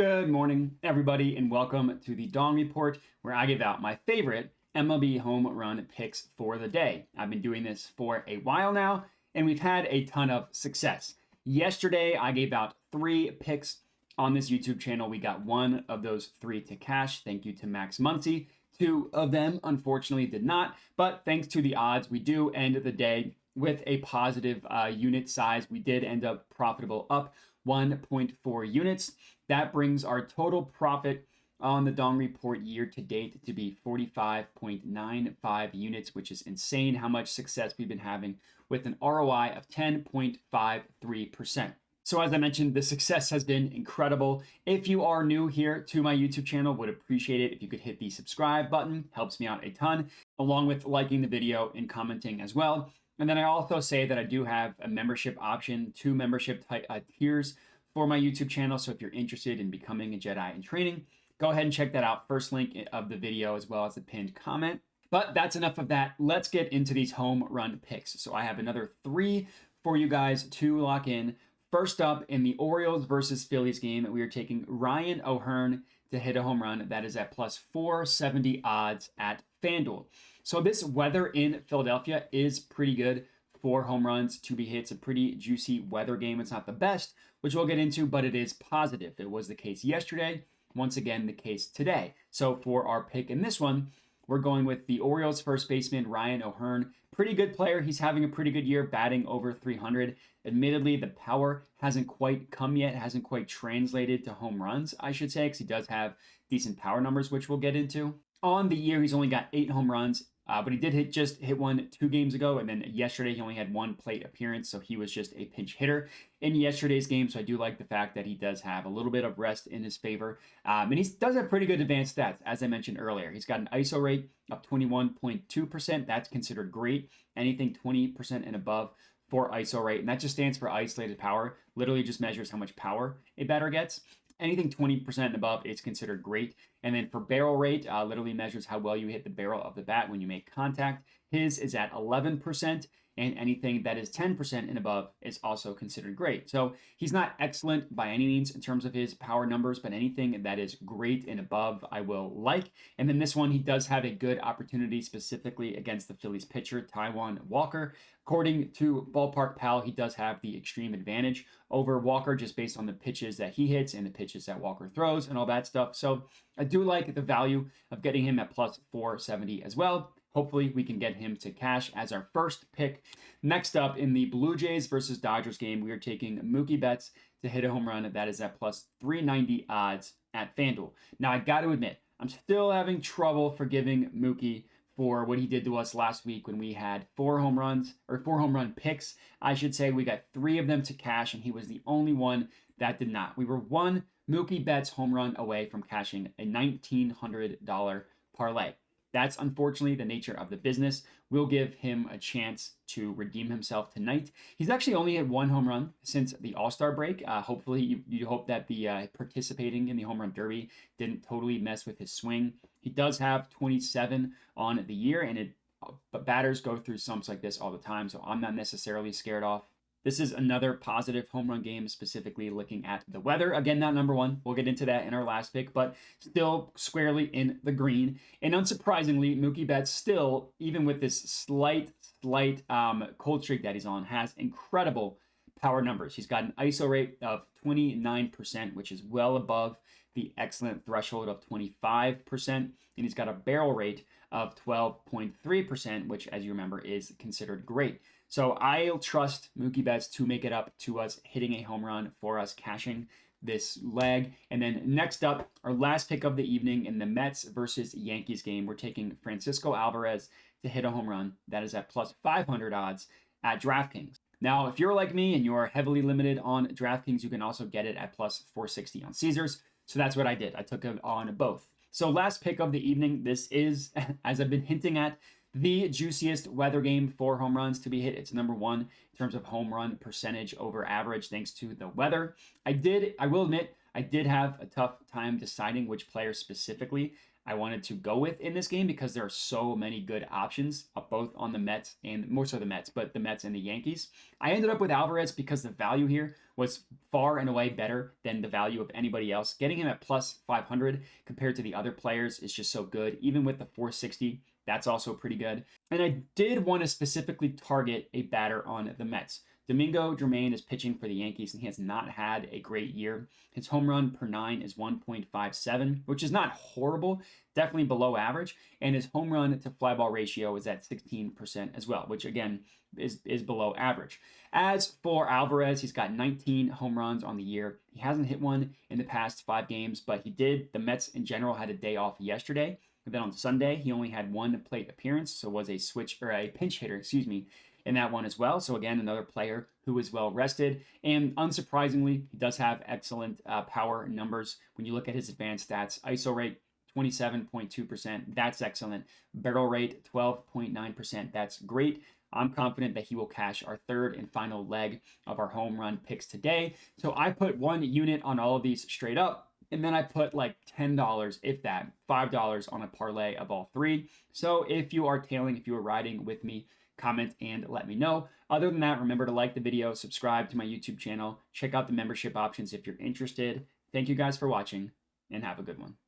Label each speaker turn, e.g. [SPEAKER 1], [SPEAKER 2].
[SPEAKER 1] Good morning, everybody, and welcome to the Dawn Report, where I give out my favorite MLB home run picks for the day. I've been doing this for a while now, and we've had a ton of success. Yesterday, I gave out 3 picks on this YouTube channel. We got one of those 3 to cash. Thank you to Max Muncy. 2 of them, unfortunately, did not, but thanks to the odds, we do end the day with a positive unit size. We did end up profitable, up 1.4 units. That brings our total profit on the Dawn Report year to date to be 45.95 units, which is insane how much success we've been having with an ROI of 10.53%. So as I mentioned, the success has been incredible. If you are new here to my YouTube channel, would appreciate it if you could hit the subscribe button. Helps me out a ton, along with liking the video and commenting as well. And then I also say that I do have a membership option, 2 membership tiers for my YouTube channel. So if you're interested in becoming a Jedi in training, go ahead and check that out. First link of the video as well as the pinned comment. But that's enough of that. Let's get into these home run picks. So I have another 3 for you guys to lock in. First up, in the Orioles versus Phillies game, we are taking Ryan O'Hearn to hit a home run. That is at plus 470 odds at FanDuel. So this weather in Philadelphia is pretty good for home runs to be hit. It's a pretty juicy weather game. It's not the best, which we'll get into, but it is positive. It was the case yesterday. Once again, the case today. So for our pick in this one, we're going with the Orioles first baseman, Ryan O'Hearn. Pretty good player. He's having a pretty good year, batting over 300. Admittedly, the power hasn't quite come yet, hasn't quite translated to home runs, I should say, because he does have decent power numbers, which we'll get into. On the year, he's only got 8 home runs, but he did just hit one 2 games ago, and then yesterday he only had 1 plate appearance, so he was just a pinch hitter in yesterday's game. So I do like the fact that he does have a little bit of rest in his favor, and he does have pretty good advanced stats, as I mentioned earlier. He's got an ISO rate of 21.2%. That's considered great. Anything 20% and above for ISO rate, and that just stands for isolated power. Literally just measures how much power a batter gets. Anything 20% and above is considered great. And then for barrel rate, literally measures how well you hit the barrel of the bat when you make contact. His is at 11%, and anything that is 10% and above is also considered great. So he's not excellent by any means in terms of his power numbers, but anything that is great and above, I will like. And then this one, he does have a good opportunity specifically against the Phillies pitcher, Taijuan Walker. According to Ballpark Pal, he does have the extreme advantage over Walker just based on the pitches that he hits and the pitches that Walker throws and all that stuff. So I do like the value of getting him at plus 470 as well. Hopefully we can get him to cash as our first pick. Next up, in the Blue Jays versus Dodgers game, we are taking Mookie Betts to hit a home run. That is at plus 390 odds at FanDuel. Now, I got to admit, I'm still having trouble forgiving Mookie for what he did to us last week when we had 4 home run picks. I should say we got 3 of them to cash, and he was the only one that did not. We were 1 Mookie Betts home run away from cashing a $1,900 parlay. That's unfortunately the nature of the business. We'll give him a chance to redeem himself tonight. He's actually only had 1 home run since the All-Star break. Hopefully, you hope that the participating in the home run derby didn't totally mess with his swing. He does have 27 on the year, and but batters go through slumps like this all the time, so I'm not necessarily scared off. This is another positive home run game, specifically looking at the weather. Again, not number 1. We'll get into that in our last pick, but still squarely in the green. And unsurprisingly, Mookie Betts still, even with this slight cold streak that he's on, has incredible power numbers. He's got an ISO rate of 29%, which is well above the excellent threshold of 25%. And he's got a barrel rate of 12.3%, which, as you remember, is considered great. So I'll trust Mookie Betts to make it up to us hitting a home run for us cashing this leg. And then next up, our last pick of the evening in the Mets versus Yankees game, we're taking Francisco Alvarez to hit a home run. That is at plus 500 odds at DraftKings. Now, if you're like me and you're heavily limited on DraftKings, you can also get it at plus 460 on Caesars. So that's what I did. I took it on both. So last pick of the evening, this is, as I've been hinting at, the juiciest weather game for home runs to be hit. It's number 1 in terms of home run percentage over average thanks to the weather. I will admit, I did have a tough time deciding which player specifically I wanted to go with in this game because there are so many good options, both on the Mets and more so the Mets, but the Mets and the Yankees. I ended up with Alvarez because the value here was far and away better than the value of anybody else. Getting him at plus 500 compared to the other players is just so good. Even with the 460, that's also pretty good. And I did want to specifically target a batter on the Mets. Domingo Germain is pitching for the Yankees, and he has not had a great year. His home run per 9 is 1.57, which is not horrible, definitely below average. And his home run to fly ball ratio is at 16% as well, which again is below average. As for Alvarez, he's got 19 home runs on the year. He hasn't hit one in the past 5 games, but he did. The Mets in general had a day off yesterday. And then on Sunday, he only had 1 plate appearance, so was a pinch hitter, in that one as well. So again, another player who is well rested. And unsurprisingly, he does have excellent power numbers. When you look at his advanced stats, ISO rate 27.2%, that's excellent. Barrel rate 12.9%, that's great. I'm confident that he will cash our third and final leg of our home run picks today. So I put 1 unit on all of these straight up. And then I put like $10, if that, $5 on a parlay of all 3. So if you are tailing, if you are riding with me, comment and let me know. Other than that, remember to like the video, subscribe to my YouTube channel, check out the membership options if you're interested. Thank you guys for watching, and have a good one.